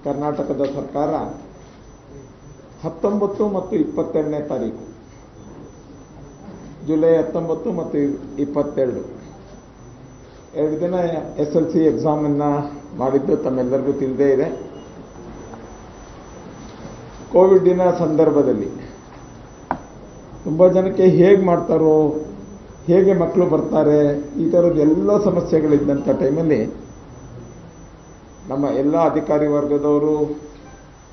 ಕರ್ನಾಟಕದ ಸರ್ಕಾರ 19 ಮತ್ತು 22ನೇ ತಾರೀಕು ಜುಲೈ 19 ಮತ್ತು 22 ಎರಡು ದಿನ SLC ಎಕ್ಸಾಮನ್ನು ಮಾಡಿದ್ದು ತಮ್ಮೆಲ್ಲರಿಗೂ ತಿಳಿದೇ ಇದೆ. ಕೋವಿಡಿನ ಸಂದರ್ಭದಲ್ಲಿ ತುಂಬ ಜನಕ್ಕೆ ಹೇಗೆ ಮಾಡ್ತಾರೋ, ಹೇಗೆ ಮಕ್ಕಳು ಬರ್ತಾರೆ, ಈ ಥರದ ಎಲ್ಲ ಸಮಸ್ಯೆಗಳಿದ್ದಂಥ ಟೈಮಲ್ಲಿ ನಮ್ಮ ಎಲ್ಲ ಅಧಿಕಾರಿ ವರ್ಗದವರು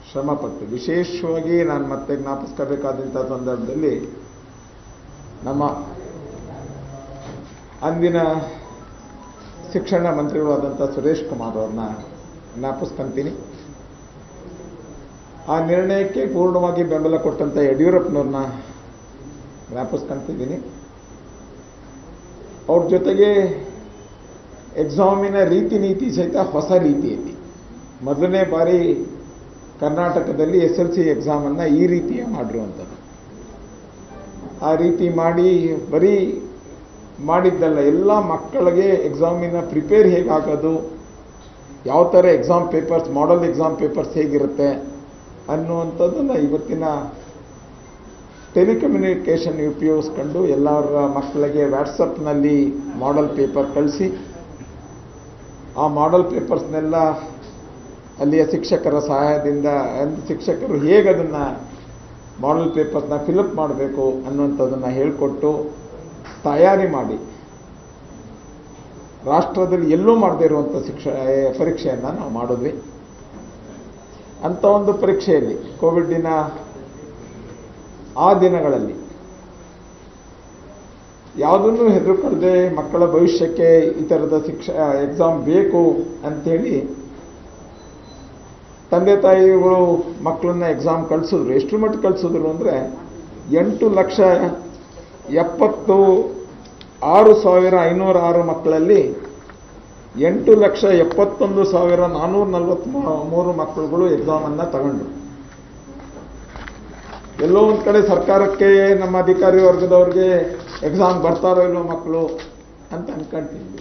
ಶ್ರಮಪಟ್ಟು, ವಿಶೇಷವಾಗಿ ನಾನು ಮತ್ತೆ ಜ್ಞಾಪಿಸ್ಕೋಬೇಕಾದಂಥ ಸಂದರ್ಭದಲ್ಲಿ ನಮ್ಮ ಅಂದಿನ ಶಿಕ್ಷಣ ಮಂತ್ರಿಗಳಾದಂಥ ಸುರೇಶ್ ಕುಮಾರ್ ಅವ್ರನ್ನ ಜ್ಞಾಪಿಸ್ಕೊಂತೀನಿ. ಆ ನಿರ್ಣಯಕ್ಕೆ ಪೂರ್ಣವಾಗಿ ಬೆಂಬಲ ಕೊಟ್ಟಂಥ ಯಡಿಯೂರಪ್ಪನವ್ರನ್ನ ಜ್ಞಾಪಿಸ್ಕೊಂತಿದ್ದೀನಿ. ಅವ್ರ ಜೊತೆಗೆ ಎಕ್ಸಾಮಿನ ರೀತಿ ನೀತಿ ಸಹಿತ ಹೊಸ ರೀತಿಯಲ್ಲಿ ಮೊದಲನೇ ಬಾರಿ ಕರ್ನಾಟಕದಲ್ಲಿ SLC ಎಕ್ಸಾಮನ್ನು ಈ ರೀತಿಯ ಮಾಡಿರುವಂಥದ್ದು. ಆ ರೀತಿ ಮಾಡಿ ಬರೀ ಮಾಡಿದ್ದಲ್ಲ, ಎಲ್ಲ ಮಕ್ಕಳಿಗೆ ಎಕ್ಸಾಮಿನ ಪ್ರಿಪೇರ್ ಹೇಗಾಗೋದು, ಯಾವ ಥರ exam papers, model exam papers ಹೇಗಿರುತ್ತೆ ಅನ್ನುವಂಥದ್ದನ್ನು ಇವತ್ತಿನ ಟೆಲಿಕಮ್ಯುನಿಕೇಷನ್ ಉಪಯೋಗಿಸ್ಕೊಂಡು ಎಲ್ಲರ ಮಕ್ಕಳಿಗೆ ವ್ಯಾಟ್ಸಪ್ನಲ್ಲಿ ಮಾಡೆಲ್ ಪೇಪರ್ ಕಳಿಸಿ, ಆ ಮಾಡೆಲ್ ಪೇಪರ್ಸ್ನೆಲ್ಲ ಅಲ್ಲಿಯ ಶಿಕ್ಷಕರ ಸಹಾಯದಿಂದ ಶಿಕ್ಷಕರು ಹೇಗೆ ಅದನ್ನು ಮಾಡೆಲ್ ಪೇಪರ್ಸ್ನ ಫಿಲಪ್ ಮಾಡಬೇಕು ಅನ್ನುವಂಥದ್ದನ್ನು ಹೇಳಿಕೊಟ್ಟು ತಯಾರಿ ಮಾಡಿ ರಾಷ್ಟ್ರದಲ್ಲಿ ಎಲ್ಲೂ ಮಾಡದೇ ಇರುವಂಥ ಪರೀಕ್ಷೆಯನ್ನು ನಾವು ಮಾಡಿದ್ವಿ. ಅಂಥ ಒಂದು ಪರೀಕ್ಷೆಯಲ್ಲಿ ಕೋವಿಡಿನ ಆ ದಿನಗಳಲ್ಲಿ ಯಾವುದನ್ನು ಹೆದರ್ಕೊಳ್ಳದೆ ಮಕ್ಕಳ ಭವಿಷ್ಯಕ್ಕೆ ಈ ಥರದ ಎಕ್ಸಾಮ್ ಬೇಕು ಅಂಥೇಳಿ ತಂದೆ ತಾಯಿಗಳು ಮಕ್ಕಳನ್ನ ಎಕ್ಸಾಮ್ ಕಳಿಸಿದ್ರು. ಎಷ್ಟು ಮಟ್ಟಿಗೆ ಕಳಿಸಿದ್ರು ಅಂದರೆ 8,76,506 ಮಕ್ಕಳಲ್ಲಿ 8,71,443 ಮಕ್ಕಳುಗಳು ಎಕ್ಸಾಮನ್ನು ತಗೊಂಡ್ರು. ಎಲ್ಲೋ ಒಂದು ಕಡೆ ಸರ್ಕಾರಕ್ಕೆ, ನಮ್ಮ ಅಧಿಕಾರಿ ವರ್ಗದವ್ರಿಗೆ ಎಕ್ಸಾಮ್ ಬರ್ತಾರೋ ಇಲ್ಲೋ ಮಕ್ಕಳು ಅಂತ ಅನ್ಕೊಂತಿದ್ವಿ.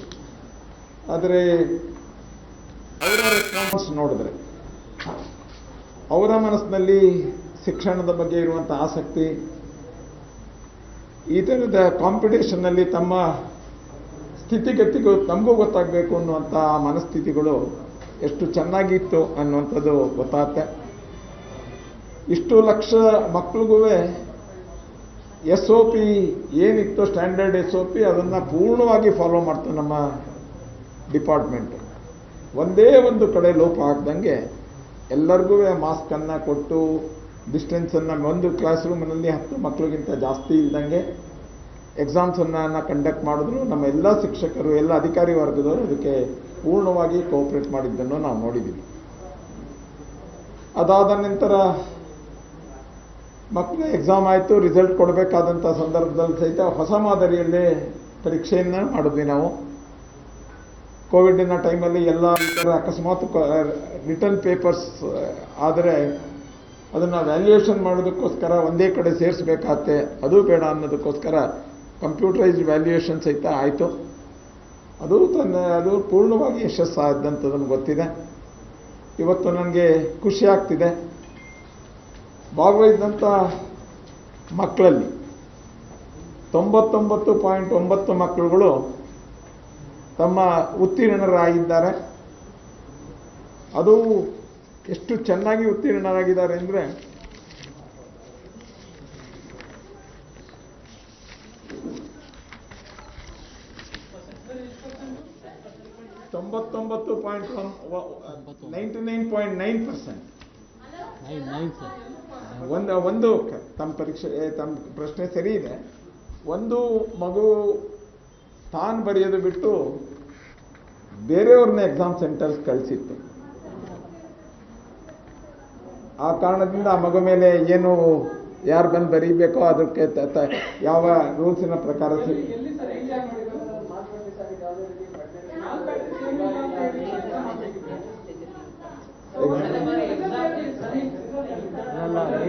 ಆದರೆ ಅವರ ರೆಸ್ಪಾನ್ಸ್ ನೋಡಿದ್ರೆ, ಅವರ ಮನಸ್ಸಿನಲ್ಲಿ ಶಿಕ್ಷಣದ ಬಗ್ಗೆ ಇರುವಂಥ ಆಸಕ್ತಿ, ಈ ಥರದ ಕಾಂಪಿಟೇಷನ್ನಲ್ಲಿ ತಮ್ಮ ಸ್ಥಿತಿಗತಿಗಳು ತಮಗೂ ಗೊತ್ತಾಗಬೇಕು ಅನ್ನುವಂಥ ಮನಸ್ಥಿತಿಗಳು ಎಷ್ಟು ಚೆನ್ನಾಗಿತ್ತು ಅನ್ನುವಂಥದ್ದು ಗೊತ್ತಾಗುತ್ತೆ. ಇಷ್ಟು ಲಕ್ಷ ಮಕ್ಕಳಿಗೂ SOP ಏನಿತ್ತು, ಸ್ಟ್ಯಾಂಡರ್ಡ್ SOP, ಅದನ್ನು ಪೂರ್ಣವಾಗಿ ಫಾಲೋ ಮಾಡ್ತಾರೆ ನಮ್ಮ ಡಿಪಾರ್ಟ್ಮೆಂಟು. ಒಂದೇ ಒಂದು ಕಡೆ ಲೋಪ ಆಗ್ದಂಗೆ ಎಲ್ಲರಿಗೂ ಮಾಸ್ಕನ್ನು ಕೊಟ್ಟು, ಡಿಸ್ಟೆನ್ಸನ್ನು ಒಂದು ಕ್ಲಾಸ್ ರೂಮ್ನಲ್ಲಿ 10 ಮಕ್ಕಳಿಗಿಂತ ಜಾಸ್ತಿ ಇಲ್ದಂಗೆ ಎಕ್ಸಾಮ್ಸನ್ನು ಕಂಡಕ್ಟ್ ಮಾಡಿದ್ರು. ನಮ್ಮ ಎಲ್ಲ ಶಿಕ್ಷಕರು, ಎಲ್ಲ ಅಧಿಕಾರಿ ವರ್ಗದವರು ಅದಕ್ಕೆ ಪೂರ್ಣವಾಗಿ ಕೋಆಪ್ರೇಟ್ ಮಾಡಿದ್ದನ್ನು ನಾವು ನೋಡಿದ್ದೀವಿ. ಅದಾದ ನಂತರ ಮಕ್ಕಳು ಎಕ್ಸಾಮ್ ಆಯಿತು, ರಿಸಲ್ಟ್ ಕೊಡಬೇಕಾದಂಥ ಸಂದರ್ಭದಲ್ಲಿ ಸಹಿತ ಹೊಸ ಮಾದರಿಯಲ್ಲೇ ಪರೀಕ್ಷೆಯನ್ನು ಮಾಡಿದ್ವಿ ನಾವು. ಕೋವಿಡಿನ ಟೈಮಲ್ಲಿ ಎಲ್ಲ ಅಕಸ್ಮಾತ್ ರಿಟರ್ನ್ ಪೇಪರ್ಸ್ ಆದರೆ ಅದನ್ನು ವ್ಯಾಲ್ಯೂಯೇಷನ್ ಮಾಡೋದಕ್ಕೋಸ್ಕರ ಒಂದೇ ಕಡೆ ಸೇರಿಸಬೇಕಾಗತ್ತೆ, ಅದು ಬೇಡ ಅನ್ನೋದಕ್ಕೋಸ್ಕರ ಕಂಪ್ಯೂಟರೈಸ್ಡ್ ವ್ಯಾಲ್ಯೂಯೇಷನ್ ಸಹಿತ ಆಯಿತು. ಅದು ಪೂರ್ಣವಾಗಿ ಯಶಸ್ಸಾದಂಥದ್ದನ್ನು ಗೊತ್ತಿದೆ. ಇವತ್ತು ನನಗೆ ಖುಷಿ ಆಗ್ತಿದೆ, ಭಾಗವಹಿಸಿದಂಥ ಮಕ್ಕಳಲ್ಲಿ 99.9 ಮಕ್ಕಳುಗಳು ತಮ್ಮ ಉತ್ತೀರ್ಣರಾಗಿದ್ದಾರೆ. ಅದು ಎಷ್ಟು ಚೆನ್ನಾಗಿ ಉತ್ತೀರ್ಣರಾಗಿದ್ದಾರೆ ಅಂದರೆ, ಒಂದು ತಮ್ಮ ಪರೀಕ್ಷೆ, ತಮ್ಮ ಪ್ರಶ್ನೆ ಸರಿ ಇದೆ. ಒಂದು ಮಗು ತಾನು ಬರೆಯೋದು ಬಿಟ್ಟು ಬೇರೆಯವ್ರನ್ನ ಎಕ್ಸಾಮ್ ಸೆಂಟರ್ಸ್ ಕಳಿಸಿತ್ತು. ಆ ಕಾರಣದಿಂದ ಆ ಮಗು ಮೇಲೆ ಏನು ಯಾರು ಬಂದು ಬರೀಬೇಕೋ ಅದಕ್ಕೆ ಯಾವ ರೂಲ್ಸಿನ ಪ್ರಕಾರ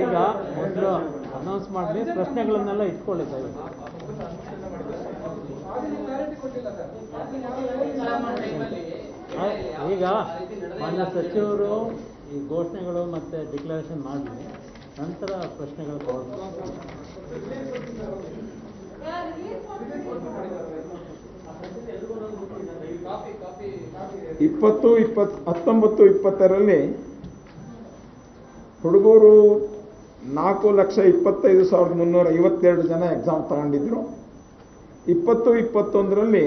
ಈಗ ಮೊದಲು ಅನೌನ್ಸ್ ಮಾಡಿ ಪ್ರಶ್ನೆಗಳನ್ನೆಲ್ಲ ಇಟ್ಕೊಳ್ಳಿ ದಯವಿಟ್ಟು. ಈಗ ಮಾನ್ಯ ಸಚಿವರು ಈ ಘೋಷಣೆಗಳು ಮತ್ತು ಡಿಕ್ಲರೇಷನ್ ಮಾಡಲಿ, ನಂತರ ಪ್ರಶ್ನೆಗಳು ತಗೊಳ್ಬೇಕು. 19-20ರಲ್ಲಿ ಹುಡುಗರು 4,25,352 ಜನ ಎಕ್ಸಾಮ್ ತಗೊಂಡಿದ್ರು. 20-21ರಲ್ಲಿ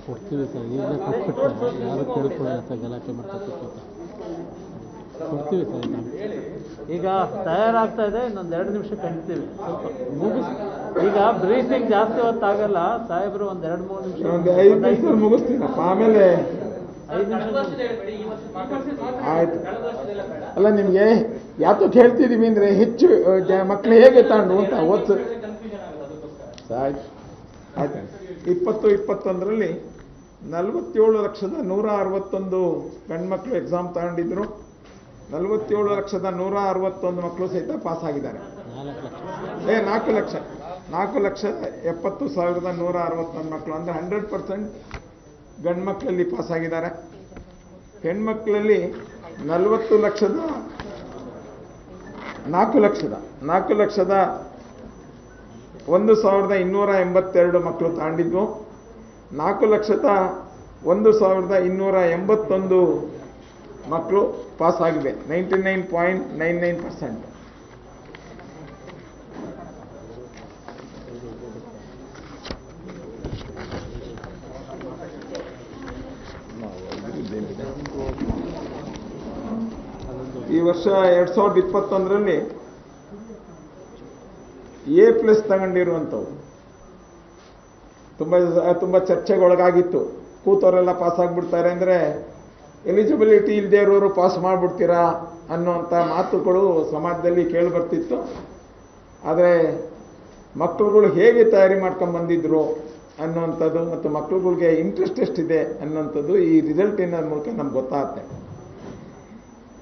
ಕೊಡ್ತೀವಿ ಸರ್, ಈಗ ಕೊಟ್ಬಿಟ್ರೆ ಯಾರು ಕೇಳ್ಕೊಳ್ಳಲ್ಲ ಸರ್, ಗಲಾಟೆ ಮಾಡ್ತಾ ಕೊಡ್ತೀವಿ ಸರ್. ಈಗ ತಯಾರಾಗ್ತಾ ಇದೆ, ಇನ್ನೊಂದು 2 ನಿಮಿಷ ಕಂಡ್ತೀವಿ, ಸ್ವಲ್ಪ ಮುಗಿಸ್. ಈಗ ಬ್ರೀಫಿಂಗ್ ಜಾಸ್ತಿ ಹೊತ್ತಾಗಲ್ಲ ಸಾಹೇಬರು, ಒಂದು 2-3 ನಿಮಿಷ, ಒಂದು 5 ನಿಮಿಷ ಮುಗಿಸ್ತೀನಪ್ಪ. ಆಮೇಲೆ 5 ನಿಮಿಷ ಆಯ್ತು. ಅಲ್ಲ, ನಿಮಗೆ ಯಾತಕ್ಕೆ ಹೇಳ್ತಿದ್ದೀವಿ ಅಂದರೆ ಹೆಚ್ಚು ಮಕ್ಕಳು ಹೇಗೆ ತಗೊಂಡು ಅಂತ ಓದ್ಸು. ಆಯ್ತು ಆಯ್ತು. 20-21ರಲ್ಲಿ 47,161 ಗಂಡ್ಮಕ್ಳು ಎಕ್ಸಾಮ್ ತಗೊಂಡಿದ್ರು. 47,161 ಮಕ್ಕಳು ಸಹಿತ ಪಾಸ್ ಆಗಿದ್ದಾರೆ. 4,70,161 ಮಕ್ಕಳು ಅಂದರೆ 100% ಗಂಡು ಮಕ್ಕಳಲ್ಲಿ ಪಾಸ್ ಆಗಿದ್ದಾರೆ. ಹೆಣ್ಮಕ್ಳಲ್ಲಿ 4,01,282 ಮಕ್ಕಳು ತಗೊಂಡಿದ್ವು. 4,01,281 ಮಕ್ಕಳು ಪಾಸ್ ಆಗಿವೆ, 99.99%. ಈ ವರ್ಷ 2021ರಲ್ಲಿ A+ ತಗೊಂಡಿರುವಂಥವು ತುಂಬ ಚರ್ಚೆಗೊಳಗಾಗಿತ್ತು. ಕೂತವರೆಲ್ಲ ಪಾಸ್ ಆಗಿಬಿಡ್ತಾರೆ ಅಂದರೆ ಎಲಿಜಿಬಿಲಿಟಿ ಇಲ್ಲದೆ ಇರೋರು ಪಾಸ್ ಮಾಡಿಬಿಡ್ತೀರಾ ಅನ್ನೋಂಥ ಮಾತುಗಳು ಸಮಾಜದಲ್ಲಿ ಕೇಳಿ ಬರ್ತಿತ್ತು. ಆದರೆ ಮಕ್ಕಳುಗಳು ಹೇಗೆ ತಯಾರಿ ಮಾಡ್ಕೊಂಡು ಬಂದಿದ್ರು ಅನ್ನೋಂಥದ್ದು ಮತ್ತು ಮಕ್ಕಳುಗಳಿಗೆ ಇಂಟ್ರೆಸ್ಟ್ ಎಷ್ಟಿದೆ ಅನ್ನೋಂಥದ್ದು ಈ ರಿಸಲ್ಟಿನ ಮೂಲಕ ನಮ್ಗೆ ಗೊತ್ತಾಗುತ್ತೆ.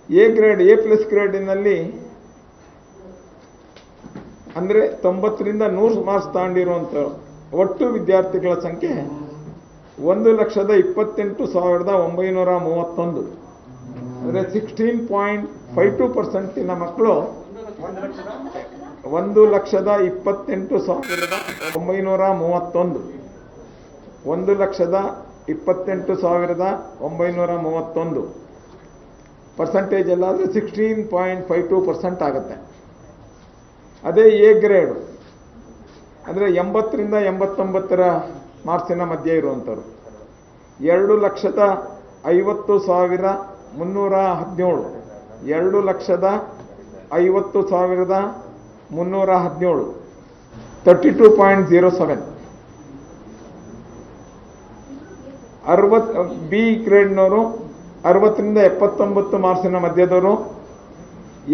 A+ ಗ್ರೇಡಿನಲ್ಲಿ ಅಂದರೆ 90ರಿಂದ 100 ಮಾರ್ಕ್ಸ್ ತಗೊಂಡಿರುವಂಥ ಒಟ್ಟು ವಿದ್ಯಾರ್ಥಿಗಳ ಸಂಖ್ಯೆ 1,28,931. ಅಂದರೆ 16.52% ಮಕ್ಕಳು 1,28,931 1,28,931 ಪರ್ಸೆಂಟೇಜ್ ಎಲ್ಲ ಆದರೆ 16.52% ಆಗುತ್ತೆ. ಅದೇ A ಗ್ರೇಡ್ ಅಂದರೆ 80ರಿಂದ 89 ಮಾರ್ಕ್ಸಿನ ಮಧ್ಯೆ ಇರುವಂಥವ್ರು 2,50,317 2,50,317 32.07. B ಗ್ರೇಡ್ನವರು 60ರಿಂದ 79 ಮಾರ್ಕ್ಸಿನ ಮಧ್ಯದವರು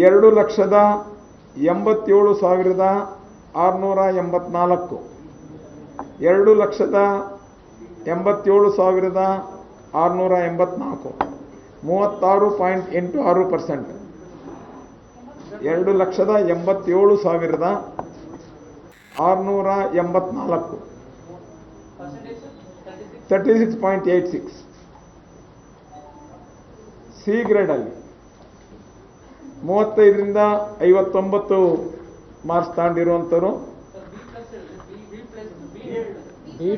2,87,684 2,87,684 36.86%. 2,87,684 36.86. C ಗ್ರೇಡಲ್ಲಿ 35ರಿಂದ 59 ಮಾರ್ಕ್ಸ್ ತಗೊಂಡಿರುವಂಥವ್ರು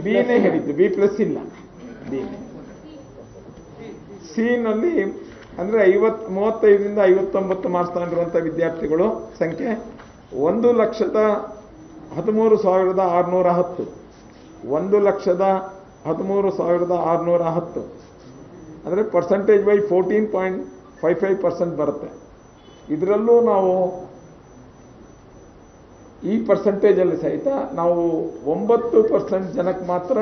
ಬಿನೇ ಹೇಳಿದ್ದು, B+ ಇಲ್ಲ, B. ಸಿನಲ್ಲಿ ಅಂದರೆ 35ರಿಂದ 59 ಮಾರ್ಕ್ಸ್ ತಗೊಂಡಿರುವಂಥ ವಿದ್ಯಾರ್ಥಿಗಳು ಸಂಖ್ಯೆ 1,13,610 1,13,610 ಅಂದರೆ ಪರ್ಸೆಂಟೇಜ್ ಬೈ 14.55% ಬರುತ್ತೆ. ಇದರಲ್ಲೂ ನಾವು ಈ ಪರ್ಸೆಂಟೇಜಲ್ಲಿ ಸಹಿತ ನಾವು 9% ಜನಕ್ಕೆ ಮಾತ್ರ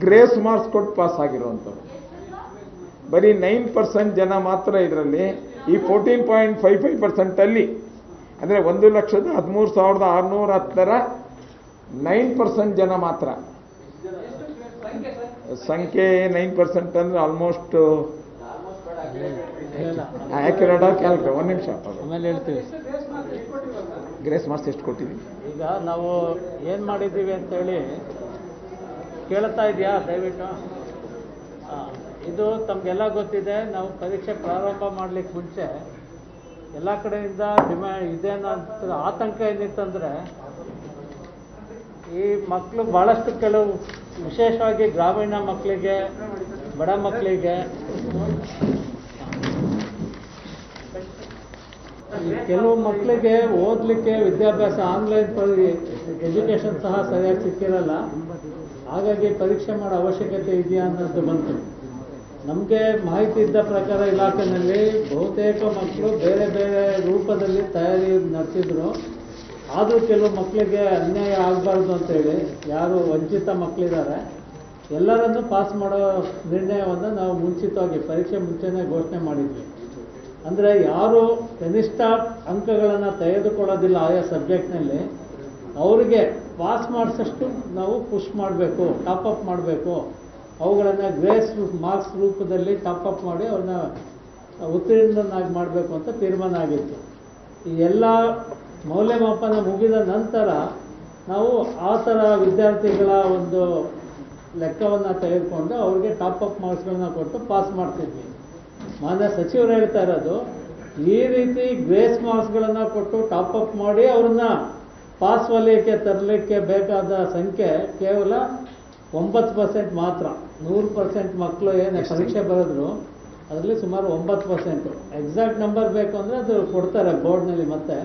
ಗ್ರೇಸ್ ಮಾರ್ಕ್ಸ್ ಕೊಟ್ಟು ಪಾಸ್ ಆಗಿರುವಂಥವ್ರು. ಬರೀ 9% ಜನ ಮಾತ್ರ ಇದರಲ್ಲಿ ಈ 14.55% ಅಂದರೆ 1,13,610 9% ಜನ ಮಾತ್ರ. ಸಂಖ್ಯೆ 9% ಅಂದರೆ ಆಲ್ಮೋಸ್ಟ್ ಆ್ಯಕ್ಯುರೇಟ್ ಕ್ಯಾಲ್ಕುಲೇಟ್ ಒಂದು ನಿಮಿಷ ಆಮೇಲೆ ಹೇಳ್ತೀವಿ. ಗ್ರೇಸ್ ಮಾರ್ಕ್ಸ್ ಎಷ್ಟು ಕೊಟ್ಟಿದ್ದೀವಿ? ಈಗ ನಾವು ಏನು ಮಾಡಿದ್ದೀವಿ ಅಂತೇಳಿ ಕೇಳ್ತಾ ಇದೆಯಾ ದಯವಿಟ್ಟು? ಇದು ತಮಗೆಲ್ಲ ಗೊತ್ತಿದೆ. ನಾವು ಪರೀಕ್ಷೆ ಪ್ರಾರಂಭ ಮಾಡಲಿಕ್ಕೆ ಮುಂಚೆ ಎಲ್ಲ ಕಡೆಯಿಂದ ಇದೇನೋ ಅಂತ ಆತಂಕ ಏನಿತ್ತಂದರೆ, ಈ ಮಕ್ಕಳು ಭಾಳಷ್ಟು ಕೆಲವು ವಿಶೇಷವಾಗಿ ಗ್ರಾಮೀಣ ಮಕ್ಕಳಿಗೆ, ಬಡ ಮಕ್ಕಳಿಗೆ, ಕೆಲವು ಮಕ್ಕಳಿಗೆ ಓದಲಿಕ್ಕೆ ವಿದ್ಯಾಭ್ಯಾಸ ಆನ್ಲೈನ್ ಎಜುಕೇಷನ್ ಸಹ ಸರಿಯಾಗಿ ಸಿಕ್ಕಿರಲ್ಲ. ಹಾಗಾಗಿ ಪರೀಕ್ಷೆ ಮಾಡೋ ಅವಶ್ಯಕತೆ ಇದೆಯಾ ಅನ್ನೋದು ಬಂತು. ನಮಗೆ ಮಾಹಿತಿ ಇದ್ದ ಪ್ರಕಾರ ಇಲಾಖೆಯಲ್ಲಿ ಬಹುತೇಕ ಮಕ್ಕಳು ಬೇರೆ ಬೇರೆ ರೂಪದಲ್ಲಿ ತಯಾರಿ ನಡೆಸಿದ್ರು. ಆದರೂ ಕೆಲವು ಮಕ್ಕಳಿಗೆ ಅನ್ಯಾಯ ಆಗಬಾರ್ದು ಅಂತೇಳಿ ಯಾರು ವಂಚಿತ ಮಕ್ಕಳಿದ್ದಾರೆ ಎಲ್ಲರನ್ನೂ ಪಾಸ್ ಮಾಡೋ ನಿರ್ಣಯವನ್ನು ನಾವು ಮುಂಚಿತವಾಗಿ ಪರೀಕ್ಷೆ ಮುಂಚೆನೇ ಘೋಷಣೆ ಮಾಡಿದ್ವಿ. ಅಂದರೆ ಯಾರು ಕನಿಷ್ಠ ಅಂಕಗಳನ್ನು ತೆಗೆದುಕೊಳ್ಳೋದಿಲ್ಲ ಆಯಾ ಸಬ್ಜೆಕ್ಟ್ನಲ್ಲಿ ಅವರಿಗೆ ಪಾಸ್ ಮಾಡಿಸಷ್ಟು ನಾವು ಪುಷ್ ಮಾಡಬೇಕು, ಟಾಪಪ್ ಮಾಡಬೇಕು. ಅವುಗಳನ್ನು ಗ್ರೇಸ್ ಮಾರ್ಕ್ಸ್ ರೂಪದಲ್ಲಿ ಟಾಪಪ್ ಮಾಡಿ ಅವ್ರನ್ನ ಉತ್ತೀರ್ಣನಾಗಿ ಮಾಡಬೇಕು ಅಂತ ತೀರ್ಮಾನ ಆಗಿತ್ತು. ಈ ಎಲ್ಲ ಮೌಲ್ಯಮಾಪನ ಮುಗಿದ ನಂತರ ನಾವು ಆ ಥರ ವಿದ್ಯಾರ್ಥಿಗಳ ಒಂದು ಲೆಕ್ಕವನ್ನು ತೆಗೆದುಕೊಂಡು ಅವ್ರಿಗೆ ಟಾಪಪ್ ಮಾರ್ಕ್ಸ್ಗಳನ್ನ ಕೊಟ್ಟು ಪಾಸ್ ಮಾಡ್ತಿದ್ವಿ. ಮಾನ್ಯ ಸಚಿವರು ಹೇಳ್ತಾ ಇರೋದು, ಈ ರೀತಿ ಗ್ರೇಸ್ ಮಾರ್ಕ್ಸ್ಗಳನ್ನು ಕೊಟ್ಟು ಟಾಪಪ್ ಮಾಡಿ ಅವ್ರನ್ನ ಪಾಸ್ ವಲಯಕ್ಕೆ ತರಲಿಕ್ಕೆ ಬೇಕಾದ ಸಂಖ್ಯೆ ಕೇವಲ 9% ಮಾತ್ರ. 100% ಮಕ್ಕಳು ಏನು ಪರೀಕ್ಷೆ ಬರೆದ್ರು ಅದರಲ್ಲಿ ಸುಮಾರು 9%. ಎಕ್ಸಾಕ್ಟ್ ನಂಬರ್ ಬೇಕು ಅಂದರೆ ಅದು ಕೊಡ್ತಾರೆ ಬೋರ್ಡ್ನಲ್ಲಿ. ಮತ್ತೆ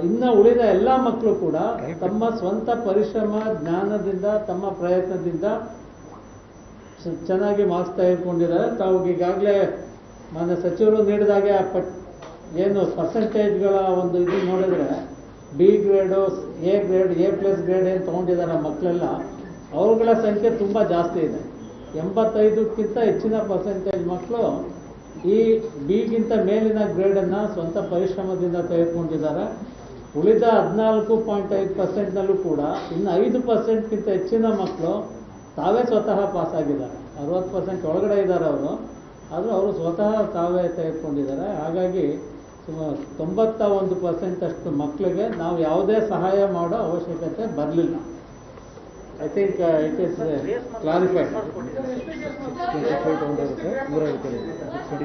ಇನ್ನು ಉಳಿದ ಎಲ್ಲ ಮಕ್ಕಳು ಕೂಡ ತಮ್ಮ ಸ್ವಂತ ಪರಿಶ್ರಮ, ಜ್ಞಾನದಿಂದ, ತಮ್ಮ ಪ್ರಯತ್ನದಿಂದ ಚೆನ್ನಾಗಿ ಮಾರ್ಕ್ಸ್ ತೆಗೆದುಕೊಂಡಿದ್ದಾರೆ. ತಾವು ಈಗಾಗಲೇ ಮಾನ್ಯ ಸಚಿವರು ನೀಡಿದಾಗೆ ಏನು ಪರ್ಸೆಂಟೇಜ್ಗಳ ಒಂದು ಇದು ನೋಡಿದರೆ B grade, A grade, A+ grade ಏನು ತೊಗೊಂಡಿದ್ದಾರೆ ಮಕ್ಕಳೆಲ್ಲ, ಅವ್ರಗಳ ಸಂಖ್ಯೆ ತುಂಬ ಜಾಸ್ತಿ ಇದೆ. 85ಕ್ಕಿಂತ ಹೆಚ್ಚಿನ ಪರ್ಸೆಂಟೇಜ್ ಮಕ್ಕಳು ಈ ಬಿಗಿಂತ ಮೇಲಿನ ಗ್ರೇಡನ್ನು ಸ್ವಂತ ಪರಿಶ್ರಮದಿಂದ ತೆಗೆದುಕೊಂಡಿದ್ದಾರೆ. ಉಳಿದ 14.5%ನಲ್ಲೂ ಕೂಡ ಇನ್ನು 5%ಕ್ಕಿಂತ ಹೆಚ್ಚಿನ ಮಕ್ಕಳು ತಾವೇ ಸ್ವತಃ ಪಾಸಾಗಿದ್ದಾರೆ. 60% ಒಳಗಡೆ ಇದ್ದಾರೆ ಅವರು, ಆದರೂ ಅವರು ಸ್ವತಃ ತಾವೇ ತೆಗೆದುಕೊಂಡಿದ್ದಾರೆ. ಹಾಗಾಗಿ ಸುಮಾರು 91% ಅಷ್ಟು ಮಕ್ಕಳಿಗೆ ನಾವು ಯಾವುದೇ ಸಹಾಯ ಮಾಡೋ ಅವಶ್ಯಕತೆ ಬರಲಿಲ್ಲ. I think it is clarified.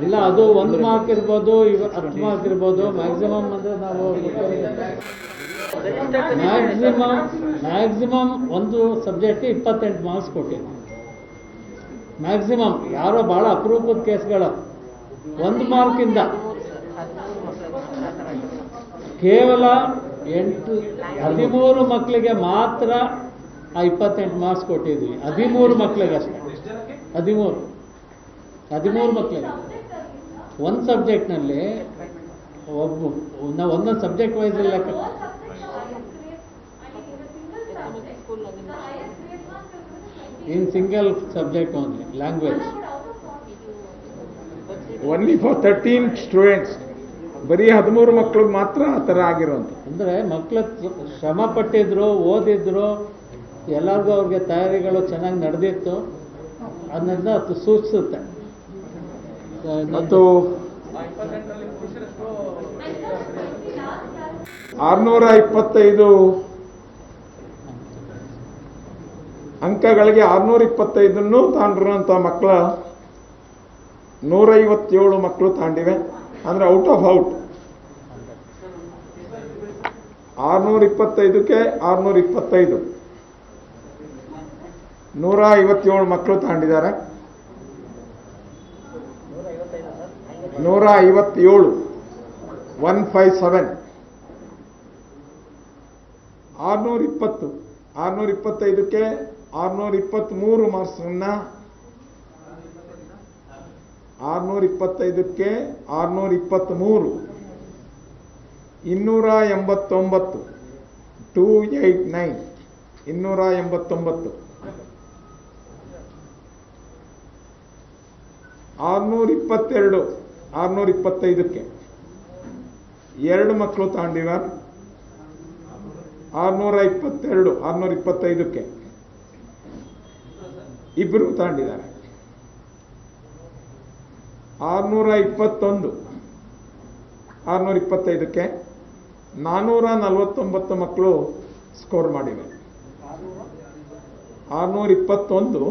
ಇಲ್ಲ, ಅದು 1 ಮಾರ್ಕ್ ಇರ್ಬೋದು, 10 ಮಾರ್ಕ್ ಇರ್ಬೋದು. ಮ್ಯಾಕ್ಸಿಮಮ್ ಅಂದರೆ ನಾವು ಮ್ಯಾಕ್ಸಿಮಮ್ ಒಂದು ಸಬ್ಜೆಕ್ಟ್ 28 ಮಾರ್ಕ್ಸ್ ಕೊಟ್ಟಿದ್ವಿ. ಮ್ಯಾಕ್ಸಿಮಮ್ ಯಾರೋ ಭಾಳ ಅಪರೂಪದ ಕೇಸ್ಗಳು 1 ಮಾರ್ಕಿಂದ ಕೇವಲ 13 ಮಕ್ಕಳಿಗೆ ಮಾತ್ರ ಆ 28 ಮಾರ್ಕ್ಸ್ ಕೊಟ್ಟಿದ್ವಿ. 13 ಮಕ್ಕಳಿಗೆ ಅಷ್ಟೇ. 13 ಮಕ್ಕಳಿಗೆ ಒಂದು ಸಬ್ಜೆಕ್ಟ್ನಲ್ಲಿ ನಾವು ಒಂದೊಂದು ಸಬ್ಜೆಕ್ಟ್ ವೈಸ್ ಲೆಕ್ಕ. In single subject only language only for 13 students. ಬರೀ 13 ಮಕ್ಕಳಿಗೆ ಮಾತ್ರ ಆ ಥರ ಆಗಿರೋಂಥ. ಅಂದರೆ ಮಕ್ಕಳು ಶ್ರಮ ಪಟ್ಟಿದ್ರು, ಓದಿದ್ರು, ಎಲ್ಲರಿಗೂ ಅವ್ರಿಗೆ ತಯಾರಿಗಳು ಚೆನ್ನಾಗಿ ನಡೆದಿತ್ತು ಅನ್ನೋದನ್ನ ಅದು ಸೂಚಿಸುತ್ತೆ. ಮತ್ತು 625 ಅಂಕಗಳಿಗೆ 625 ತಾಂಡಿರುವಂಥ ಮಕ್ಕಳ 157 ಮಕ್ಕಳು ತಾಂಡಿವೆ. ಅಂದರೆ ಔಟ್ ಆಫ್ ಔಟ್ 625ಕ್ಕೆ 625 157 ಮಕ್ಕಳು ತಾಂಡಿದ್ದಾರೆ. 157 157 620 625ಕ್ಕೆ 623 ಮಾರ್ಕ್ಸನ್ನು 625ಕ್ಕೆ 623 289 289 289 622 625ಕ್ಕೆ 2 ಮಕ್ಕಳು ತಾಂಡಿದ್ದಾರೆ. 622 625ಕ್ಕೆ 2 ತಾಂಡಿದ್ದಾರೆ. 621 625ಕ್ಕೆ 449 ಮಕ್ಕಳು ಸ್ಕೋರ್ ಮಾಡಿವೆ. 621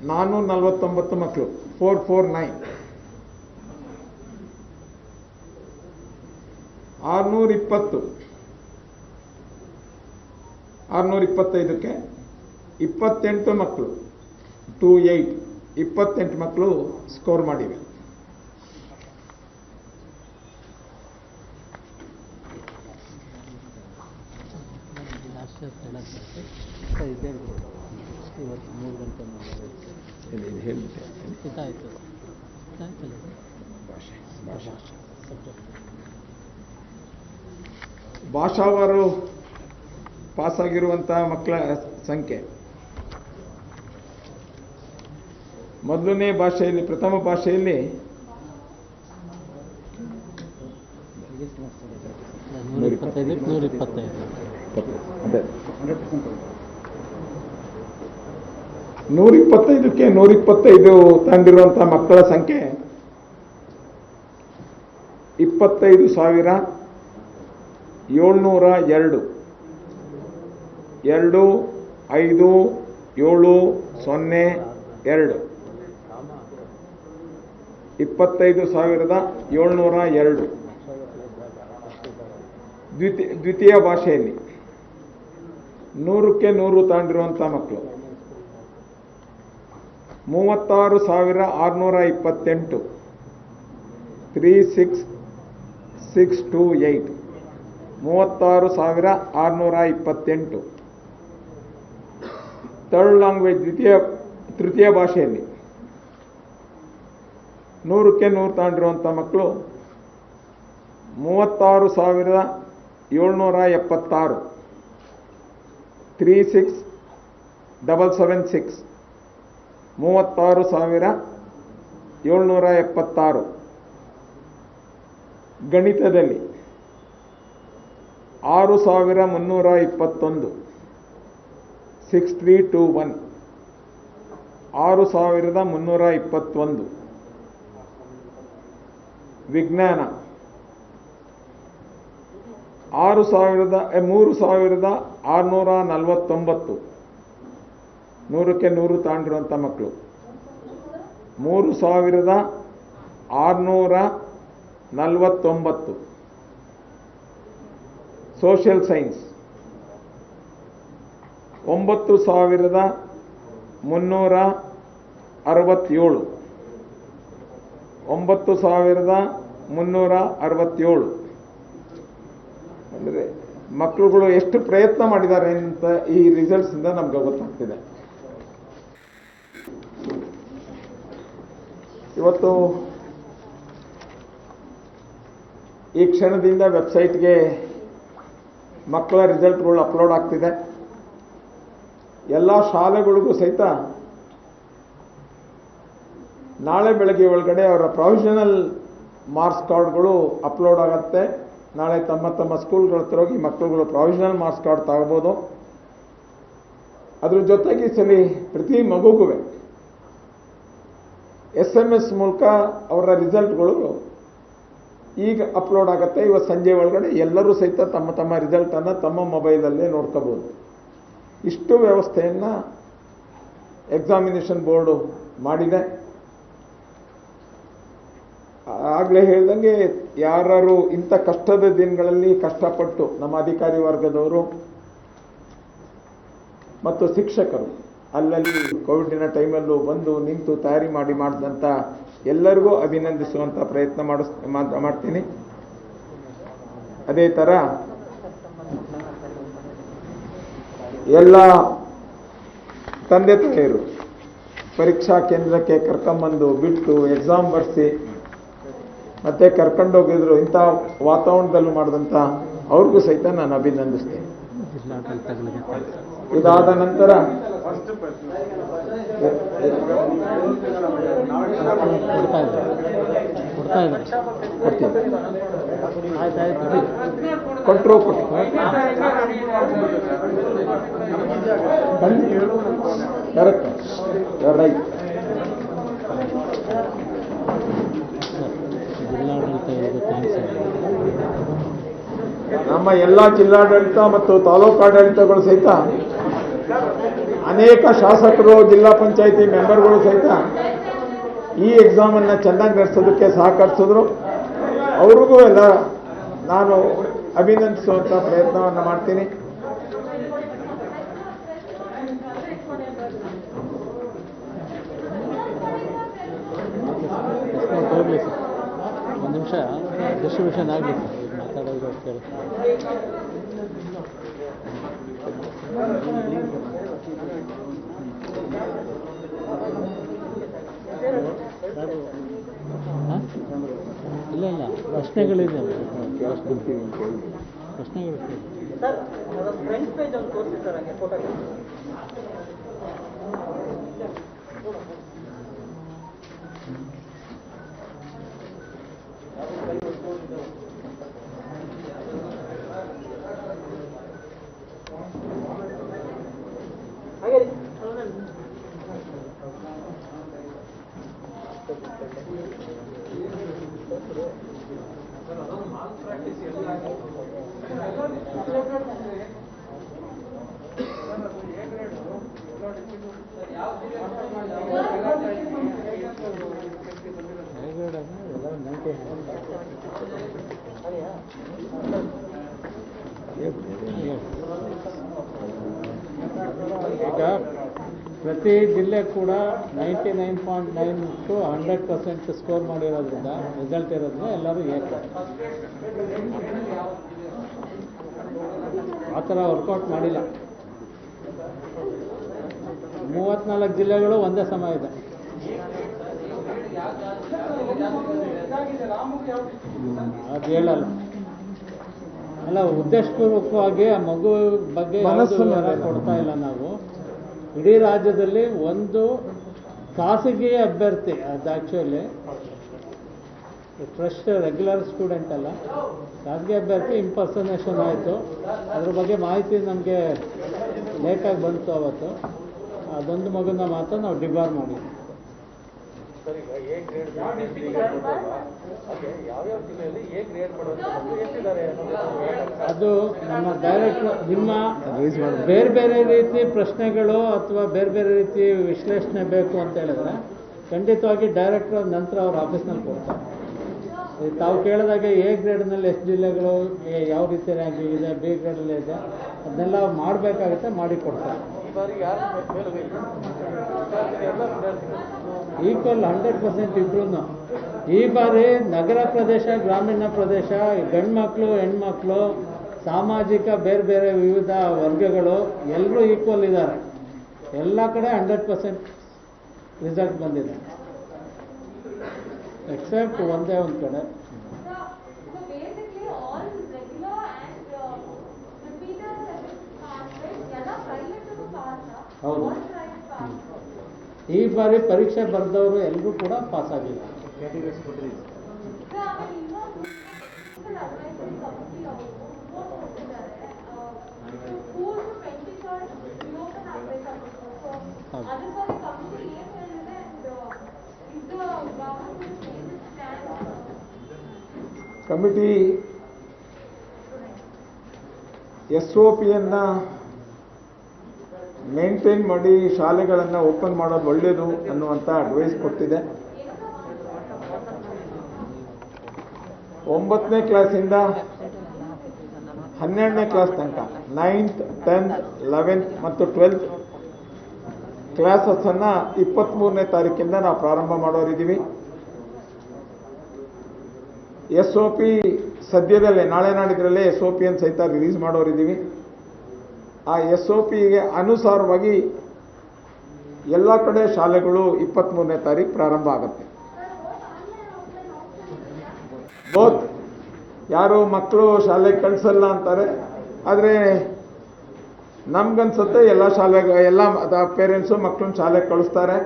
449 ಮಕ್ಕಳು 449. 620 625ಕ್ಕೆ 28 ಮಕ್ಕಳು 28 28 ಮಕ್ಕಳು ಸ್ಕೋರ್ ಮಾಡಿವೆ. ಭಾಷಾವಾರು ಪಾಸಾಗಿರುವಂತಹ ಮಕ್ಕಳ ಸಂಖ್ಯೆ ಮೊದಲನೇ ಭಾಷೆಯಲ್ಲಿ ಪ್ರಥಮ ಭಾಷೆಯಲ್ಲಿ 125ಕ್ಕೆ 125 ತಂದಿರುವಂತಹ ಮಕ್ಕಳ ಸಂಖ್ಯೆ 25,702 25702 25,702 ದ್ವಿತೀಯ ಭಾಷೆಯಲ್ಲಿ 100ಕ್ಕೆ 100 ತಾಂಡಿರುವಂಥ ಮಕ್ಕಳು 36,628 36628 36,628 ಥರ್ಡ್ ಲ್ಯಾಂಗ್ವೇಜ್ ತೃತೀಯ ಭಾಷೆಯಲ್ಲಿ 100ಕ್ಕೆ 100 ತಾಂಡಿರುವಂಥ ಮಕ್ಕಳು 36,776 36776 36,776. ಗಣಿತದಲ್ಲಿ 6,321 6321 6,321. ವಿಜ್ಞಾನ 3,649 100ಕ್ಕೆ 100 ತಾಂಡಿರುವಂಥ ಮಕ್ಕಳು 3,649. Social science 9,367 9,367. ಅಂದರೆ ಮಕ್ಕಳುಗಳು ಎಷ್ಟು ಪ್ರಯತ್ನ ಮಾಡಿದ್ದಾರೆ ಅಂತ ಈ ರಿಸಲ್ಟ್ಸ್ ಇಂದ ನಮ್ಗೆ ಗೊತ್ತಾಗ್ತಿದೆ. ಇವತ್ತು ಈ ಕ್ಷಣದಿಂದ ವೆಬ್ಸೈಟ್ಗೆ ಮಕ್ಕಳ ರಿಸಲ್ಟ್ಗಳು ಅಪ್ಲೋಡ್ ಆಗ್ತಿದೆ. ಎಲ್ಲ ಶಾಲೆಗಳಿಗೂ ಸಹಿತ ನಾಳೆ ಬೆಳಗ್ಗೆ ಒಳಗಡೆ ಅವರ ಪ್ರೊವಿಷನಲ್ ಮಾರ್ಕ್ಸ್ ಕಾರ್ಡ್ಗಳು ಅಪ್ಲೋಡ್ ಆಗುತ್ತೆ. ನಾಳೆ ತಮ್ಮ ತಮ್ಮ ಸ್ಕೂಲ್ಗಳ ಹತ್ರ ಹೋಗಿ ಮಕ್ಕಳುಗಳು ಪ್ರೊವಿಷನಲ್ ಮಾರ್ಕ್ಸ್ ಕಾರ್ಡ್ ತಗೋಬೋದು. ಅದ್ರ ಜೊತೆಗೆ ಈ ಸಲ ಪ್ರತಿ ಮಗುಗೂ SMS ಮೂಲಕ ಅವರ ರಿಸಲ್ಟ್ಗಳು ಈಗ ಅಪ್ಲೋಡ್ ಆಗುತ್ತೆ. ಇವತ್ತು ಸಂಜೆ ಒಳಗಡೆ ಎಲ್ಲರೂ ಸಹಿತ ತಮ್ಮ ತಮ್ಮ ರಿಸಲ್ಟನ್ನು ತಮ್ಮ ಮೊಬೈಲಲ್ಲೇ ನೋಡ್ಕೋಬೋದು. ಇಷ್ಟು ವ್ಯವಸ್ಥೆಯನ್ನು ಎಕ್ಸಾಮಿನೇಷನ್ ಬೋರ್ಡು ಮಾಡಿದೆ. ಆಗಲೇ ಹೇಳ್ದಂಗೆ ಯಾರು ಇಂಥ ಕಷ್ಟದ ದಿನಗಳಲ್ಲಿ ಕಷ್ಟಪಟ್ಟು ನಮ್ಮ ಅಧಿಕಾರಿ ವರ್ಗದವರು ಮತ್ತು ಶಿಕ್ಷಕರು ಅಲ್ಲಲ್ಲಿ ಕೋವಿಡಿನ ಟೈಮಲ್ಲೂ ಬಂದು ನಿಂತು ತಯಾರಿ ಮಾಡಿದಂಥ ಎಲ್ಲರಿಗೂ ಅಭಿನಂದಿಸುವಂಥ ಪ್ರಯತ್ನ ಮಾಡ್ತೀನಿ. ಅದೇ ಥರ ಎಲ್ಲ ತಂದೆ ತಾಯಿಯರು ಪರೀಕ್ಷಾ ಕೇಂದ್ರಕ್ಕೆ ಕರ್ಕೊಂಬಂದು ಬಿಟ್ಟು ಎಕ್ಸಾಮ್ ಬರೆಸಿ ಮತ್ತೆ ಕರ್ಕೊಂಡೋಗಿದ್ರು ಇಂಥ ವಾತಾವರಣದಲ್ಲೂ ಮಾಡಿದಂಥ ಅವ್ರಿಗೂ ಸಹಿತ ನಾನು ಅಭಿನಂದಿಸ್ತೇನೆ. ಇದಾದ ನಂತರ ಕೊಟ್ಟರು ಕರೆಕ್ಟ್ ರೈಟ್. ನಮ್ಮ ಎಲ್ಲ ಜಿಲ್ಲಾಡಳಿತ ಮತ್ತು ತಾಲೂಕಾಡಳಿತಗಳು ಸಹಿತ ಅನೇಕ ಶಾಸಕರು ಜಿಲ್ಲಾ ಪಂಚಾಯಿತಿ ಮೆಂಬರ್ಗಳು ಸಹಿತ ಈ ಎಕ್ಸಾಮನ್ನು ಚೆನ್ನಾಗಿ ನಡೆಸೋದಕ್ಕೆ ಸಹಕರಿಸಿದ್ರು. ಅವ್ರಿಗೂ ಎಲ್ಲ ನಾನು ಅಭಿನಂದಿಸುವಂಥ ಪ್ರಯತ್ನವನ್ನು ಮಾಡ್ತೀನಿ. ಹೋಗಲಿ ಸರ್, ಒಂದು ನಿಮಿಷ ಡಿಸ್ಟ್ರಿಬ್ಯೂಷನ್ ಆಗಲಿ ಸರ್, ಮಾತಾಡೋದು ಕೇಳಿ. ಇಲ್ಲ ಇಲ್ಲ, ಪ್ರಶ್ನೆಗಳಿದೆ, ಪ್ರಶ್ನೆಗಳು ಸರ್. ಫ್ರಂಟ್ ಪೇಜ್ ಒಂದು ತೋರಿಸಿ ಸರ್, ಹಂಗೆ ಫೋಟೋ. ಹಾಗೆ ಈಗ ಪ್ರತಿ ಜಿಲ್ಲೆ ಕೂಡ 99.9 to 100% ಸ್ಕೋರ್ ಮಾಡಿರೋದ್ರಿಂದ, ರಿಸಲ್ಟ್ ಇರೋದ್ರಿಂದ ಎಲ್ಲರೂ ಏಕ ಆ ಥರ ವರ್ಕೌಟ್ ಮಾಡಿಲ್ಲ. 34 ಜಿಲ್ಲೆಗಳು ಒಂದೇ ಸಮ ಇದೆ. ಅದು ಹೇಳಲ್ಲ ಅಲ್ಲ, ಉದ್ದೇಶಪೂರ್ವಕವಾಗಿ ಆ ಮಗು ಬಗ್ಗೆ ಕೊಡ್ತಾ ಇಲ್ಲ ನಾವು. ಇಡೀ ರಾಜ್ಯದಲ್ಲಿ ಒಂದು ಖಾಸಗಿ ಅಭ್ಯರ್ಥಿ, ಅದು ಆ್ಯಕ್ಚುಲಿ ಫ್ರೆಶ್ ರೆಗ್ಯುಲರ್ ಸ್ಟೂಡೆಂಟ್ ಅಲ್ಲ, ಖಾಸಗಿ ಅಭ್ಯರ್ಥಿ ಇಂಪರ್ಸನೇಷನ್ ಆಯಿತು. ಅದ್ರ ಬಗ್ಗೆ ಮಾಹಿತಿ ನಮಗೆ ಲೇಟಾಗಿ ಬಂತು ಅವತ್ತು. ಅದೊಂದು ಮಗುನ ಮಾತ್ರ ನಾವು ಡಿಬಾರ್ ಮಾಡಿದ್ವಿ. ಅದು ನಮ್ಮ ಡೈರೆಕ್ಟ್ರು ನಿಮ್ಮ ಬೇರೆ ಬೇರೆ ರೀತಿ ಪ್ರಶ್ನೆಗಳು ಅಥವಾ ಬೇರೆ ಬೇರೆ ರೀತಿ ವಿಶ್ಲೇಷಣೆ ಬೇಕು ಅಂತ ಹೇಳಿದ್ರೆ ಖಂಡಿತವಾಗಿ ಡೈರೆಕ್ಟ್ರು ನಂತರ ಅವ್ರ ಆಫೀಸ್ನಲ್ಲಿ ಕೊಡ್ತಾರೆ. ತಾವು ಕೇಳಿದಾಗೆ ಎ ಗ್ರೇಡ್ನಲ್ಲಿ ಎಷ್ಟು ಜಿಲ್ಲೆಗಳು ಯಾವ ರೀತಿ ರ್ಯಾಂಕಿಂಗ್ ಇದೆ, ಬಿ ಗ್ರೇಡಲ್ಲಿ ಇದೆ, ಅದನ್ನೆಲ್ಲ ಮಾಡಬೇಕಾಗುತ್ತೆ, ಮಾಡಿ ಕೊಡ್ತಾರೆ. ಈಕ್ವಲ್ 100% ಇಬ್ರು. ಈ ಬಾರಿ ನಗರ ಪ್ರದೇಶ, ಗ್ರಾಮೀಣ ಪ್ರದೇಶ, ಗಂಡು ಮಕ್ಕಳು, ಹೆಣ್ಮಕ್ಳು, ಸಾಮಾಜಿಕ ಬೇರೆ ಬೇರೆ ವಿವಿಧ ವರ್ಗಗಳು ಎಲ್ಲರೂ ಈಕ್ವಲ್ ಇದ್ದಾರೆ. ಎಲ್ಲ ಕಡೆ 100% ರಿಸಲ್ಟ್ ಬಂದಿದೆ, ಎಕ್ಸೆಪ್ಟ್ ಒಂದೇ ಒಂದು ಕಡೆ. ಹೌದು, ಈ ಬಾರಿ ಪರೀಕ್ಷೆ ಬರೆದವರು ಎಲ್ಲರೂ ಕೂಡ ಪಾಸ್ ಆಗಿಲ್ಲ. ಕಮಿಟಿ SOPಯನ್ನು ಮೇಂಟೈನ್ ಮಾಡಿ ಶಾಲೆಗಳನ್ನು ಓಪನ್ ಮಾಡೋದು ಒಳ್ಳೆಯದು ಅನ್ನುವಂಥ ಅಡ್ವೈಸ್ ಕೊಟ್ಟಿದೆ. 9ನೇ ಕ್ಲಾಸಿಂದ 12ನೇ ಕ್ಲಾಸ್ ತನಕ 9th, 10th, 11th ಮತ್ತು 12th ಕ್ಲಾಸಸ್ಸನ್ನು 23ನೇ ತಾರೀಕಿಂದ ನಾವು ಪ್ರಾರಂಭ ಮಾಡೋರಿದ್ದೀವಿ. SOP ಸದ್ಯದಲ್ಲೇ ನಾಳೆ ನಾಡಿದ್ರಲ್ಲೇ SOPಯನ್ನು ಸಹಿತ ರಿಲೀಸ್ ಮಾಡೋರಿದ್ದೀವಿ. ಆ SOPಗೆ ಅನುಸಾರವಾಗಿ ಎಲ್ಲ ಕಡೆ ಶಾಲೆಗಳು 23ನೇ ತಾರೀಕು ಪ್ರಾರಂಭ ಆಗುತ್ತೆ. ಬೋತ್ ಯಾರು ಮಕ್ಕಳು ಶಾಲೆಗೆ ಕಳಿಸಲ್ಲ ಅಂತಾರೆ, ಆದರೆ ನಮ್ಗನ್ಸುತ್ತೆ ಎಲ್ಲ ಎಲ್ಲ ಪೇರೆಂಟ್ಸು ಮಕ್ಕಳನ್ನ ಶಾಲೆಗೆ ಕಳಿಸ್ತಾರೆ.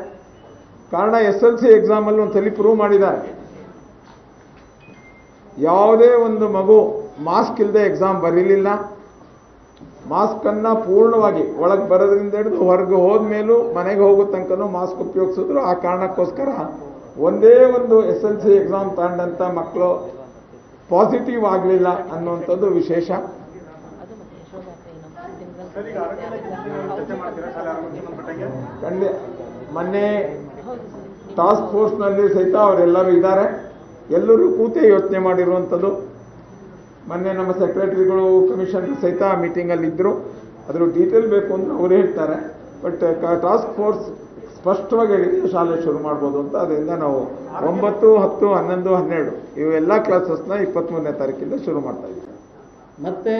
ಕಾರಣ SLC ಎಕ್ಸಾಮಲ್ಲಿ ಒಂದ್ಸಲಿ ಪ್ರೂವ್ ಮಾಡಿದ್ದಾರೆ, ಯಾವುದೇ ಒಂದು ಮಗು ಮಾಸ್ಕ್ ಇಲ್ಲದೆ ಎಕ್ಸಾಮ್ ಬರೀಲಿಲ್ಲ. ಮಾಸ್ಕನ್ನು ಪೂರ್ಣವಾಗಿ ಒಳಗೆ ಬರೋದ್ರಿಂದ ಹಿಡಿದು ಹೊರಗೆ ಹೋದ್ಮೇಲೂ ಮನೆಗೆ ಹೋಗೋ ತನಕನೂ ಮಾಸ್ಕ್ ಉಪಯೋಗಿಸಿದ್ರು. ಆ ಕಾರಣಕ್ಕೋಸ್ಕರ ಒಂದೇ ಒಂದು SLC ಎಕ್ಸಾಮ್ ತಗೊಂಡಂಥ ಮಕ್ಕಳು ಪಾಸಿಟಿವ್ ಆಗಲಿಲ್ಲ ಅನ್ನುವಂಥದ್ದು ವಿಶೇಷ. ಸರ್, ಈಗ ಆರೋಗ್ಯ ಇಲಾಖೆ ಚರ್ಚೆ ಮಾಡ್ತೀರಾ ಶಾಲೆ ಆರೋಗ್ಯಕ್ಕೆ ಸಂಬಂಧಪಟ್ಟಂಗೆ? ಖಂಡಿತ ಮೊನ್ನೆ ಟಾಸ್ಕ್ ಫೋರ್ಸ್ನಲ್ಲಿ ಸಹಿತ ಅವರೆಲ್ಲರೂ ಇದ್ದಾರೆ. ಎಲ್ಲರೂ ಕೂತೇ ಯೋಚನೆ ಮಾಡಿರುವಂಥದ್ದು. ಮೊನ್ನೆ ನಮ್ಮ ಸೆಕ್ರೆಟರಿಗಳು ಕಮಿಷನರ್ ಸಹಿತ ಮೀಟಿಂಗಲ್ಲಿ ಇದ್ದರು. ಅದರ ಡೀಟೇಲ್ ಬೇಕು ಅಂದರೆ ಅವರು ಹೇಳ್ತಾರೆ. ಬಟ್ ಟಾಸ್ಕ್ ಫೋರ್ಸ್ ಸ್ಪಷ್ಟವಾಗಿ ಹೇಳಿದ್ರೆ ಶಾಲೆ ಶುರು ಮಾಡ್ಬೋದು ಅಂತ. ಅದರಿಂದ ನಾವು 9, 10, 11, 12 ಇವೆಲ್ಲ ಕ್ಲಾಸಸ್ನ 23ನೇ ತಾರೀಕಿಂದ ಶುರು ಮಾಡ್ತಾ ಇದ್ದೀವಿ. ಮತ್ತು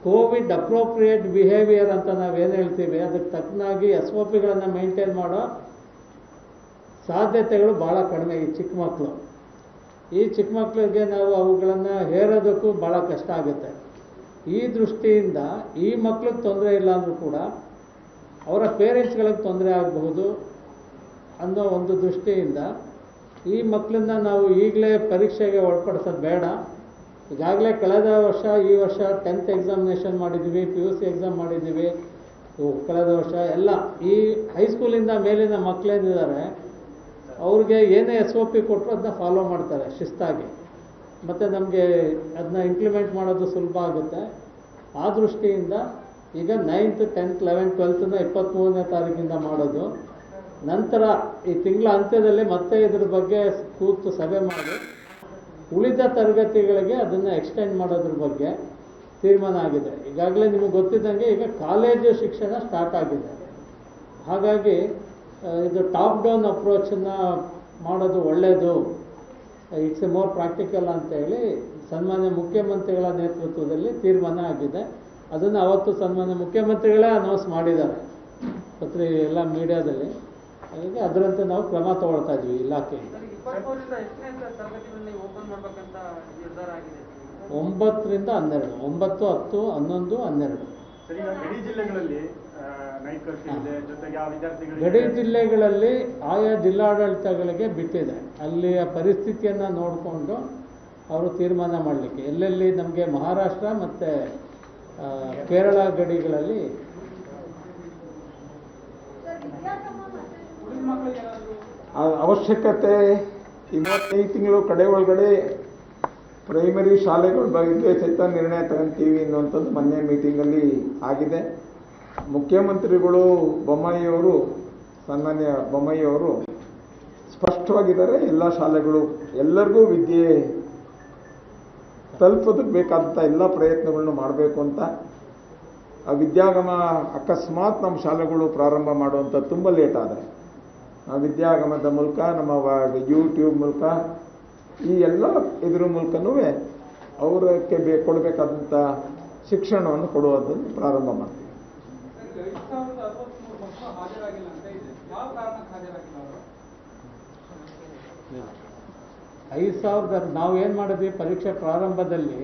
ಕೋವಿಡ್ ಅಪ್ರೋಪ್ರಿಯೇಟ್ ಬಿಹೇವಿಯರ್ ಅಂತ ನಾವೇನು ಹೇಳ್ತೀವಿ, ಅದಕ್ಕೆ ತಕ್ಕನಾಗಿ SOPಗಳನ್ನು ಮೇಂಟೈನ್ ಮಾಡೋ ಸಾಧ್ಯತೆಗಳು ಭಾಳ ಕಡಿಮೆ. ಈ ಚಿಕ್ಕ ಮಕ್ಕಳಿಗೆ ನಾವು ಅವುಗಳನ್ನು ಹೇರೋದಕ್ಕೂ ಭಾಳ ಕಷ್ಟ ಆಗುತ್ತೆ. ಈ ದೃಷ್ಟಿಯಿಂದ ಈ ಮಕ್ಳಿಗೆ ತೊಂದರೆ ಇಲ್ಲ ಅಂದರೂ ಕೂಡ ಅವರ ಪೇರೆಂಟ್ಸ್ಗಳಿಗೆ ತೊಂದರೆ ಆಗಬಹುದು ಅನ್ನೋ ಒಂದು ದೃಷ್ಟಿಯಿಂದ ಈ ಮಕ್ಕಳನ್ನ ನಾವು ಈಗಲೇ ಪರೀಕ್ಷೆಗೆ ಒಳಪಡಿಸೋದು ಬೇಡ. ಈಗಾಗಲೇ ಕಳೆದ ವರ್ಷ ಈ ವರ್ಷ 10th ಎಕ್ಸಾಮಿನೇಷನ್ ಮಾಡಿದ್ದೀವಿ, PUC ಎಕ್ಸಾಮ್ ಮಾಡಿದ್ದೀವಿ. ಕಳೆದ ವರ್ಷ ಎಲ್ಲ ಈ ಹೈಸ್ಕೂಲಿಂದ ಮೇಲಿನ ಮಕ್ಕಳೇನಿದ್ದಾರೆ ಅವ್ರಿಗೆ ಏನೇ SOP ಕೊಟ್ಟರು ಅದನ್ನ ಫಾಲೋ ಮಾಡ್ತಾರೆ ಶಿಸ್ತಾಗಿ. ಮತ್ತು ನಮಗೆ ಅದನ್ನ ಇಂಪ್ಲಿಮೆಂಟ್ ಮಾಡೋದು ಸುಲಭ ಆಗುತ್ತೆ. ಆ ದೃಷ್ಟಿಯಿಂದ ಈಗ 9th, 10th, 11th, 12th 23ನೇ ತಾರೀಕಿಂದ ಮಾಡೋದು. ನಂತರ ಈ ತಿಂಗಳ ಅಂತ್ಯದಲ್ಲಿ ಮತ್ತೆ ಇದ್ರ ಬಗ್ಗೆ ಕೂತು ಸಭೆ ಮಾಡಿ ಉಳಿದ ತರಗತಿಗಳಿಗೆ ಅದನ್ನು ಎಕ್ಸ್ಟೆಂಡ್ ಮಾಡೋದ್ರ ಬಗ್ಗೆ ತೀರ್ಮಾನ ಆಗಿದೆ. ಈಗಾಗಲೇ ನಿಮಗೆ ಗೊತ್ತಿದ್ದಂಗೆ ಈಗ ಕಾಲೇಜು ಶಿಕ್ಷಣ ಸ್ಟಾರ್ಟ್ ಆಗಿದೆ. ಹಾಗಾಗಿ ಇದು ಟಾಪ್ ಡೌನ್ ಅಪ್ರೋಚನ್ನು ಮಾಡೋದು ಒಳ್ಳೆಯದು, ಇಟ್ಸ್ ಎ ಮೋರ್ ಪ್ರಾಕ್ಟಿಕಲ್ ಅಂತೇಳಿ ಸನ್ಮಾನ್ಯ ಮುಖ್ಯಮಂತ್ರಿಗಳ ನೇತೃತ್ವದಲ್ಲಿ ತೀರ್ಮಾನ ಆಗಿದೆ. ಅದನ್ನು ಅವತ್ತು ಸನ್ಮಾನ್ಯ ಮುಖ್ಯಮಂತ್ರಿಗಳೇ ಅನೌನ್ಸ್ ಮಾಡಿದ್ದಾರೆ ಎಲ್ಲ ಮೀಡಿಯಾದಲ್ಲಿ. ಹಾಗಾಗಿ ಅದರಂತೆ ನಾವು ಕ್ರಮ ತಗೊಳ್ತಾ ಇದ್ವಿ ಇಲಾಖೆಯಿಂದ. 24ರಿಂದ ಎಷ್ಟನೇ ತರಗತಿಗಳಲ್ಲಿ ಓಪನ್ ಮಾಡಬೇಕಂತ ನಿರ್ಧಾರ ಆಗಿದೆ? 9ರಿಂದ 12, 9, 10, 11, 12. ಸರ್, ಈಗ ಗಡಿ ಜಿಲ್ಲೆಗಳಲ್ಲಿ ನೈಟ್ ಕರ್ಫ್ಯೂ ಇದೆ, ಜೊತೆಗೆ ಆ ವಿದ್ಯಾರ್ಥಿಗಳಿಗೆ ಗಡಿ ಜಿಲ್ಲೆಗಳಲ್ಲಿ ಆಯಾ ಜಿಲ್ಲಾಡಳಿತಗಳಿಗೆ ಬಿಟ್ಟಿದೆ. ಅಲ್ಲಿಯ ಪರಿಸ್ಥಿತಿಯನ್ನು ನೋಡಿಕೊಂಡು ಅವರು ತೀರ್ಮಾನ ಮಾಡಲಿಕ್ಕೆ ಎಲ್ಲೆಲ್ಲಿ ನಮಗೆ ಮಹಾರಾಷ್ಟ್ರ ಮತ್ತು ಕೇರಳ ಗಡಿಗಳಲ್ಲಿ ಅವಶ್ಯಕತೆ 25 ತಿಂಗಳು ಕಡೆ ಒಳಗಡೆ ಪ್ರೈಮರಿ ಶಾಲೆಗಳ ಬಗ್ಗೆ ಸಹಿತ ನಿರ್ಣಯ ತಗೊಂತೀವಿ ಅನ್ನುವಂಥದ್ದು ಮೊನ್ನೆ ಮೀಟಿಂಗಲ್ಲಿ ಆಗಿದೆ. ಮುಖ್ಯಮಂತ್ರಿಗಳು ಬೊಮ್ಮಾಯಿಯವರು, ಸನ್ಮಾನ್ಯ ಬೊಮ್ಮಾಯಿಯವರು ಸ್ಪಷ್ಟವಾಗಿದ್ದಾರೆ. ಎಲ್ಲ ಶಾಲೆಗಳು ಎಲ್ಲರಿಗೂ ವಿದ್ಯೆ ತಲುಪೋದಕ್ಕೆ ಬೇಕಾದಂಥ ಎಲ್ಲ ಪ್ರಯತ್ನಗಳನ್ನು ಮಾಡಬೇಕು ಅಂತ. ಆ ವಿದ್ಯಾಗಮ ಅಕಸ್ಮಾತ್ ನಮ್ಮ ಶಾಲೆಗಳು ಪ್ರಾರಂಭ ಮಾಡುವಂಥ ತುಂಬ ಲೇಟ್ ಆದರೆ ವಿದ್ಯಾಗಮದ ಮೂಲಕ ನಮ್ಮ ಯೂಟ್ಯೂಬ್ ಮೂಲಕ ಈ ಎಲ್ಲ ಇದ್ರ ಮೂಲಕನೂ ಅವರಕ್ಕೆ ಕೊಡಬೇಕಾದಂಥ ಶಿಕ್ಷಣವನ್ನು ಕೊಡುವುದನ್ನು ಪ್ರಾರಂಭ ಮಾಡ್ತೀವಿ. 5,000 ನಾವು ಏನು ಮಾಡಿದ್ವಿ, ಪರೀಕ್ಷೆ ಪ್ರಾರಂಭದಲ್ಲಿ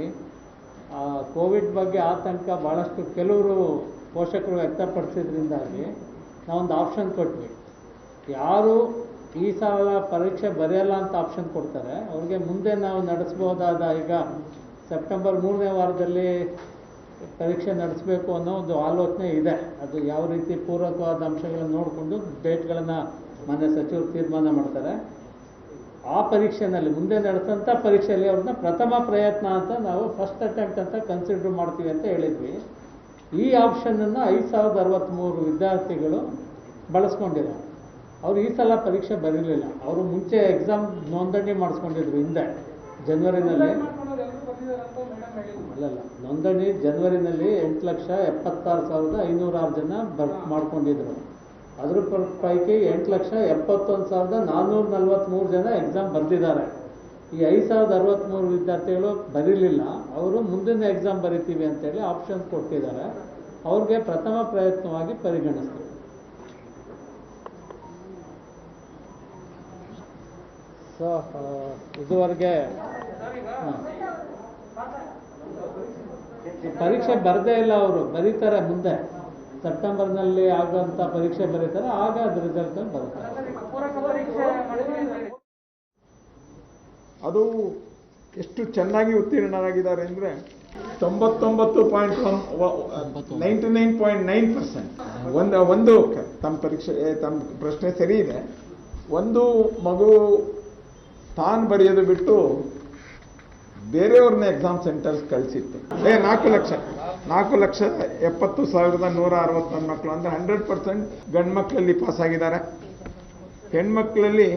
ಕೋವಿಡ್ ಬಗ್ಗೆ ಆತಂಕ ಭಾಳಷ್ಟು ಕೆಲವರು ಪೋಷಕರು ವ್ಯಕ್ತಪಡಿಸಿದ್ರಿಂದಾಗಿ ನಾವೊಂದು ಆಪ್ಷನ್ ಕೊಟ್ವಿ. ಯಾರು ಈ ಸಲ ಪರೀಕ್ಷೆ ಬರೆಯಲ್ಲ ಅಂತ ಆಪ್ಷನ್ ಕೊಡ್ತಾರೆ ಅವ್ರಿಗೆ ಮುಂದೆ ನಾವು ನಡೆಸ್ಬೋದಾದ, ಈಗ ಸೆಪ್ಟೆಂಬರ್ 3ನೇ ವಾರದಲ್ಲಿ ಪರೀಕ್ಷೆ ನಡೆಸಬೇಕು ಅನ್ನೋ ಒಂದು ಆಲೋಚನೆ ಇದೆ. ಅದು ಯಾವ ರೀತಿ ಪೂರಕವಾದ ಅಂಶಗಳನ್ನು ನೋಡಿಕೊಂಡು ಡೇಟ್ಗಳನ್ನು ಮಾನ್ಯ ಸಚಿವರು ತೀರ್ಮಾನ ಮಾಡ್ತಾರೆ. ಆ ಪರೀಕ್ಷೆಯಲ್ಲಿ ಮುಂದೆ ನಡೆಸೋಂಥ ಪರೀಕ್ಷೆಯಲ್ಲಿ ಅವ್ರನ್ನ ಪ್ರಥಮ ಪ್ರಯತ್ನ ಅಂತ ನಾವು ಫಸ್ಟ್ ಅಟೆಂಪ್ಟ್ ಅಂತ ಕನ್ಸಿಡರ್ ಮಾಡ್ತೀವಿ ಅಂತ ಹೇಳಿದ್ವಿ. ಈ ಆಪ್ಷನನ್ನು 5,063 ವಿದ್ಯಾರ್ಥಿಗಳು ಬಳಸ್ಕೊಂಡಿದ್ದಾರೆ. ಅವರು ಈ ಸಲ ಪರೀಕ್ಷೆ ಬರೀಲಿಲ್ಲ. ಅವರು ಮುಂಚೆ ಎಕ್ಸಾಮ್ ನೋಂದಣಿ ಮಾಡಿಸ್ಕೊಂಡಿದ್ರು ಹಿಂದೆ ಜನವರಿನಲ್ಲಿ. ಅಲ್ಲಲ್ಲ, ನೋಂದಣಿ ಜನವರಿನಲ್ಲಿ 8,76,506 ಜನ ಮಾಡ್ಕೊಂಡಿದ್ರು. ಅದ್ರ ಪೈಕಿ 8,71,443 ಜನ ಎಕ್ಸಾಮ್ ಬರೆದಿದ್ದಾರೆ. ಈ 5,063 ವಿದ್ಯಾರ್ಥಿಗಳು ಬರೀಲಿಲ್ಲ. ಅವರು ಮುಂದಿನ ಎಕ್ಸಾಮ್ ಬರಿತೀವಿ ಅಂತೇಳಿ ಆಪ್ಷನ್ ಕೊಟ್ಟಿದ್ದಾರೆ. ಅವ್ರಿಗೆ ಪ್ರಥಮ ಪ್ರಯತ್ನವಾಗಿ ಪರಿಗಣಿಸ್ತೀವಿ. ಸೊ ಇದುವರೆಗೆ ಪರೀಕ್ಷೆ ಬರದೇ ಇಲ್ಲ, ಅವರು ಬರೀತಾರೆ ಮುಂದೆ ಸೆಪ್ಟೆಂಬರ್ನಲ್ಲಿ ಆಗುವಂಥ ಪರೀಕ್ಷೆ ಬರೀತಾರೆ, ಆಗ ಅದು ರಿಸಲ್ಟ್ ಬರುತ್ತೆ. ಅದು ಎಷ್ಟು ಚೆನ್ನಾಗಿ ಉತ್ತೀರ್ಣರಾಗಿದ್ದಾರೆ ಅಂದರೆ 99.9%. ಒಂದು ತಮ್ಮ ಪರೀಕ್ಷೆ ತಮ್ಮ ಪ್ರಶ್ನೆ ಸರಿ ಇದೆ. ಒಂದು ಮಗು ತಾನು ಬರೆಯೋದು ಬಿಟ್ಟು ಬೇರೆಯವ್ರನ್ನ ಎಕ್ಸಾಮ್ ಸೆಂಟರ್ಸ್ ಕಳಿಸಿತ್ತು. 4,70,161 ಮಕ್ಕಳು ಅಂದರೆ 100% ಗಂಡು ಮಕ್ಕಳಲ್ಲಿ ಪಾಸ್ ಆಗಿದ್ದಾರೆ. ಹೆಣ್ಮಕ್ಳಲ್ಲಿ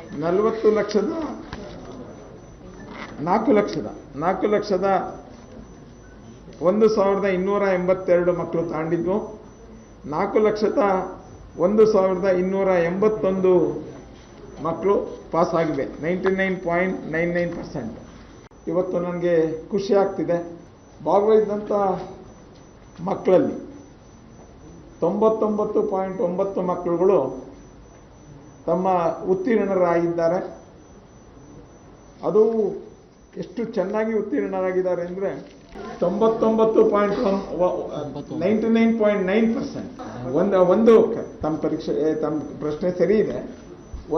4,01,282 ಮಕ್ಕಳು ತಾಂಡಿದ್ವು. 4,01,281 ಮಕ್ಕಳು ಪಾಸ್ ಆಗಿವೆ, 99.99%. ಇವತ್ತು ನನಗೆ ಖುಷಿ ಆಗ್ತಿದೆ, ಭಾಗವಹಿಸಿದಂಥ ಮಕ್ಕಳಲ್ಲಿ 99.9 ಮಕ್ಕಳುಗಳು ತಮ್ಮ ಉತ್ತೀರ್ಣರಾಗಿದ್ದಾರೆ. ಅದು ಎಷ್ಟು ಚೆನ್ನಾಗಿ ಉತ್ತೀರ್ಣರಾಗಿದ್ದಾರೆ ಅಂದರೆ 99.99%. ಒಂದು ತಮ್ಮ ಪ್ರಶ್ನೆ ಸರಿ ಇದೆ.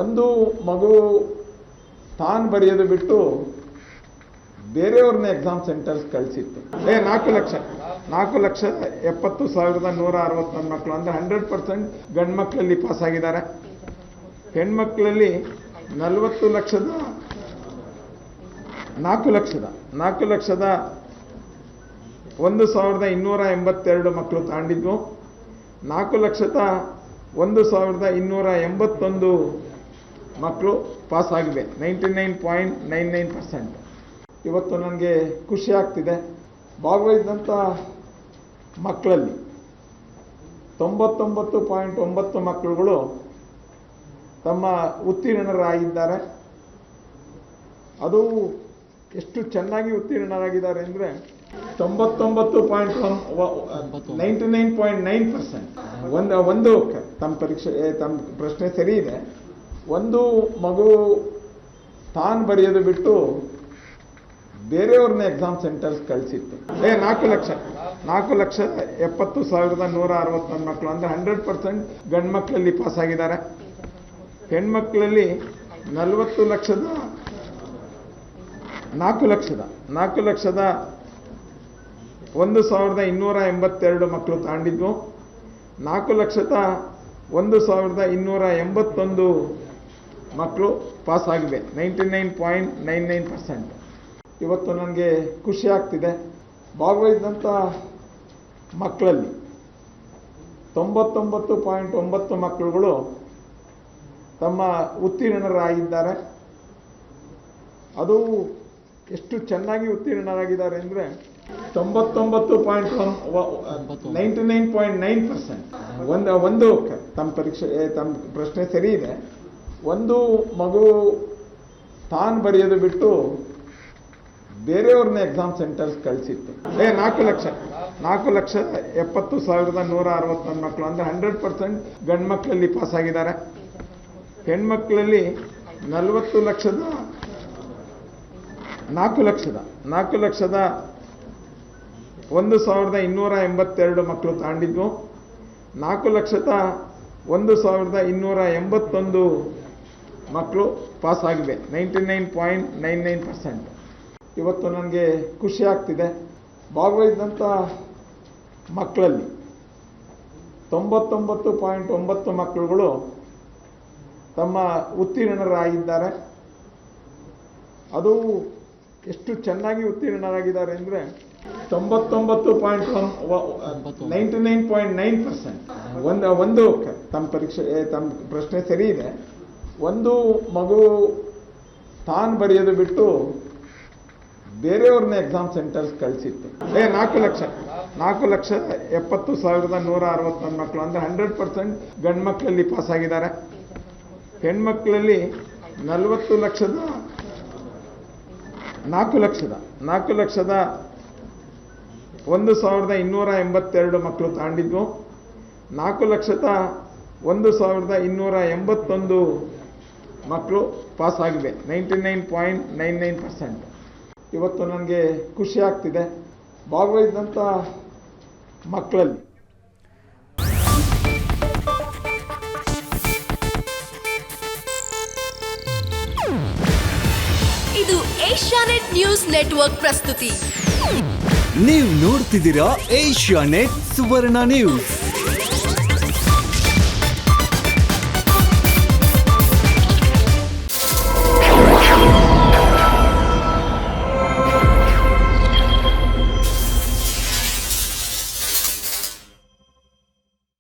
ಒಂದು ಮಗು ತಾನು ಬರೆಯೋದು ಬಿಟ್ಟು ಬೇರೆಯವ್ರನ್ನ ಎಕ್ಸಾಮ್ ಸೆಂಟರ್ಸ್ ಕಳಿಸಿತ್ತು. 4,70,161 ಮಕ್ಕಳು ಅಂದರೆ 100% ಗಂಡು ಮಕ್ಕಳಲ್ಲಿ ಪಾಸ್ ಆಗಿದ್ದಾರೆ. ಹೆಣ್ಮಕ್ಳಲ್ಲಿ 4,01,282 ಮಕ್ಕಳು ತಾಂಡಿದ್ವು. 4,01,281 ಮಕ್ಕಳು ಪಾಸ್ ಆಗಿವೆ, 99.99%. ಇವತ್ತು ನನಗೆ ಖುಷಿ ಆಗ್ತಿದೆ, ಭಾಗವಹಿಸಿದಂಥ ಮಕ್ಕಳಲ್ಲಿ 99.9 ಮಕ್ಕಳುಗಳು ತಮ್ಮ ಉತ್ತೀರ್ಣರಾಗಿದ್ದಾರೆ. ಅದು ಎಷ್ಟು ಚೆನ್ನಾಗಿ ಉತ್ತೀರ್ಣರಾಗಿದ್ದಾರೆ ಅಂದರೆ 99.99%. ಒಂದು ತಮ್ಮ ಪ್ರಶ್ನೆ ಸರಿ ಇದೆ. ಒಂದು ಮಗು ತಾನು ಬರೆಯೋದು ಬಿಟ್ಟು ಬೇರೆಯವ್ರನ್ನ ಎಕ್ಸಾಮ್ ಸೆಂಟರ್ಸ್ ಕಳಿಸಿತ್ತು. 4,70,161 ಮಕ್ಕಳು ಅಂದರೆ 100% ಗಂಡು ಮಕ್ಕಳಲ್ಲಿ ಪಾಸ್ ಆಗಿದ್ದಾರೆ. ಹೆಣ್ಮಕ್ಳಲ್ಲಿ 4,01,282 ಮಕ್ಕಳು ತಾಂಡಿದ್ವು. 4,01,281 ಮಕ್ಕಳು ಪಾಸ್ ಆಗಿವೆ, 99.99%. ಇವತ್ತು ನನಗೆ ಖುಷಿ ಆಗ್ತಿದೆ, ಭಾಗವಹಿಸಿದಂಥ ಮಕ್ಕಳಲ್ಲಿ 99.9 ಮಕ್ಕಳುಗಳು ತಮ್ಮ ಉತ್ತೀರ್ಣರಾಗಿದ್ದಾರೆ. ಅದು ಎಷ್ಟು ಚೆನ್ನಾಗಿ ಉತ್ತೀರ್ಣರಾಗಿದ್ದಾರೆ ಅಂದರೆ 99.99%. ಒಂದು ತಮ್ಮ ಪ್ರಶ್ನೆ ಸರಿ ಇದೆ. ಒಂದು ಮಗು ತಾನು ಬರೆಯೋದು ಬಿಟ್ಟು ಬೇರೆಯವ್ರನ್ನ ಎಕ್ಸಾಮ್ ಸೆಂಟರ್ಸ್ ಕಳಿಸಿತ್ತು. 4,70,161 ಮಕ್ಕಳು ಅಂದರೆ 100% ಗಂಡು ಮಕ್ಕಳಲ್ಲಿ ಪಾಸ್ ಆಗಿದ್ದಾರೆ. ಹೆಣ್ಮಕ್ಳಲ್ಲಿ 4,01,282 ಮಕ್ಕಳು ತಾಂಡಿದ್ವು. 4,01,281 ಮಕ್ಕಳು ಪಾಸ್ ಆಗಿವೆ, 99.99%. ಇವತ್ತು ನನಗೆ ಖುಷಿ ಆಗ್ತಿದೆ, ಭಾಗವಹಿಸಿದಂಥ ಮಕ್ಕಳಲ್ಲಿ 99.9 ಮಕ್ಕಳುಗಳು ತಮ್ಮ ಉತ್ತೀರ್ಣರಾಗಿದ್ದಾರೆ. ಅದು ಎಷ್ಟು ಚೆನ್ನಾಗಿ ಉತ್ತೀರ್ಣರಾಗಿದ್ದಾರೆ ಅಂದರೆ 99.99%. ಒಂದು ತಮ್ಮ ಪ್ರಶ್ನೆ ಸರಿ ಇದೆ. ಒಂದು ಮಗು ತಾನು ಬರೆಯೋದು ಬಿಟ್ಟು ಬೇರೆಯವ್ರನ್ನ ಎಕ್ಸಾಮ್ ಸೆಂಟರ್ಸ್ ಕಳಿಸಿತ್ತು. 4,70,161 ಮಕ್ಕಳು ಅಂದರೆ 100% ಗಂಡು ಮಕ್ಕಳಲ್ಲಿ ಪಾಸ್ ಆಗಿದ್ದಾರೆ. ಹೆಣ್ಮಕ್ಳಲ್ಲಿ 4,01,282 ಮಕ್ಕಳು ತಾಂಡಿದ್ವು. 4,01,281 ಮಕ್ಕಳು ಪಾಸ್ ಆಗಿವೆ, 99.99%. ಇವತ್ತು ನನಗೆ ಖುಷಿ ಆಗ್ತಿದೆ, ಭಾಗವಹಿಸಿದಂಥ ಮಕ್ಕಳಲ್ಲಿ ಇದು ಏಷ್ಯಾನೆಟ್ ನ್ಯೂಸ್ ನೆಟ್ವರ್ಕ್ ಪ್ರಸ್ತುತಿ. ನೀವು ನೋಡ್ತಿದ್ದೀರಾ ಏಷ್ಯಾನೆಟ್ ಸುವರ್ಣ ನ್ಯೂಸ್.